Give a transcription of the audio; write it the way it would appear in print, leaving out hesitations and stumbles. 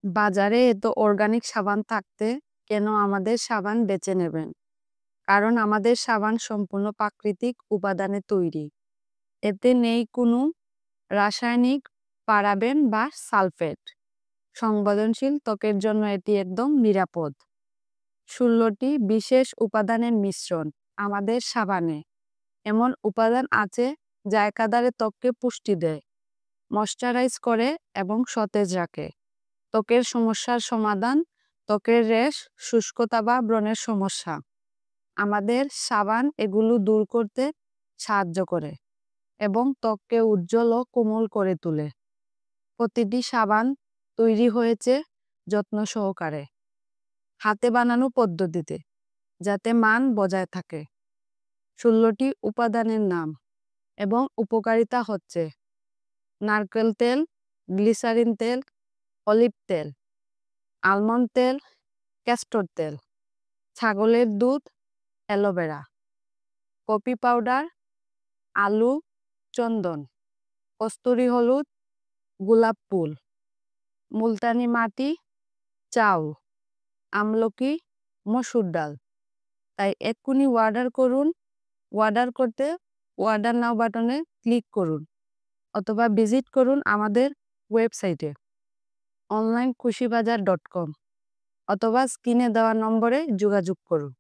বাজারে এত অর্গানিক সাবান থাকতে কেন আমাদের সাবান বেছে নেবেন? কারণ আমাদের সাবান সম্পূর্ণ প্রাকৃতিক উপাদানে তৈরি। এতে নেই কোনো রাসায়নিক, পারাবেন বা সালফেট। সংবেদনশীল ত্বকের জন্য এটি একদম নিরাপদ। ১৬টি বিশেষ উপাদানের মিশ্রণ আমাদের সাবানে। এমন উপাদান আছে যা একাধারে ত্বককে পুষ্টি দেয়, ময়শ্চারাইজ করে এবং সতেজ রাখে। ত্বকের সমস্যার সমাধান, ত্বকের র্যাশ, শুষ্কতা বা ব্রণের সমস্যা। আমাদের সাবান এগুলো দূর করতে সাহায্য করে এবং ত্বককে উজ্জ্বল ও কোমল করে তোলে। প্রতিটি সাবান তৈরি হয়েছে যত্ন সহকারে, হাতে বানানো পদ্ধতিতে, যাতে মান বজায় থাকে। ১৬টি উপাদানের নাম এবং উপকারিতা হচ্ছে: নারকেল তেল, গ্লিসারিন তেল, অলিভ তেল, আলমন্ড তেল, ক্যাস্টর তেল, ছাগলের দুধ, অ্যালোভেরা, কফি পাউডার, আলু, চন্দন, কস্তুরী হলুদ, গোলাপ ফুল, মুলতানি মাটি, চাউল, আমলকি, মসুর ডাল। তাই এক্ষুনি অর্ডার করুন। অর্ডার করতে অর্ডার নাও বাটনে ক্লিক করুন অথবা ভিজিট করুন আমাদের ওয়েবসাইটে onlinekushibazaar.com অথবা স্ক্রিনে দেওয়া নম্বরে যোগাযোগ করুন।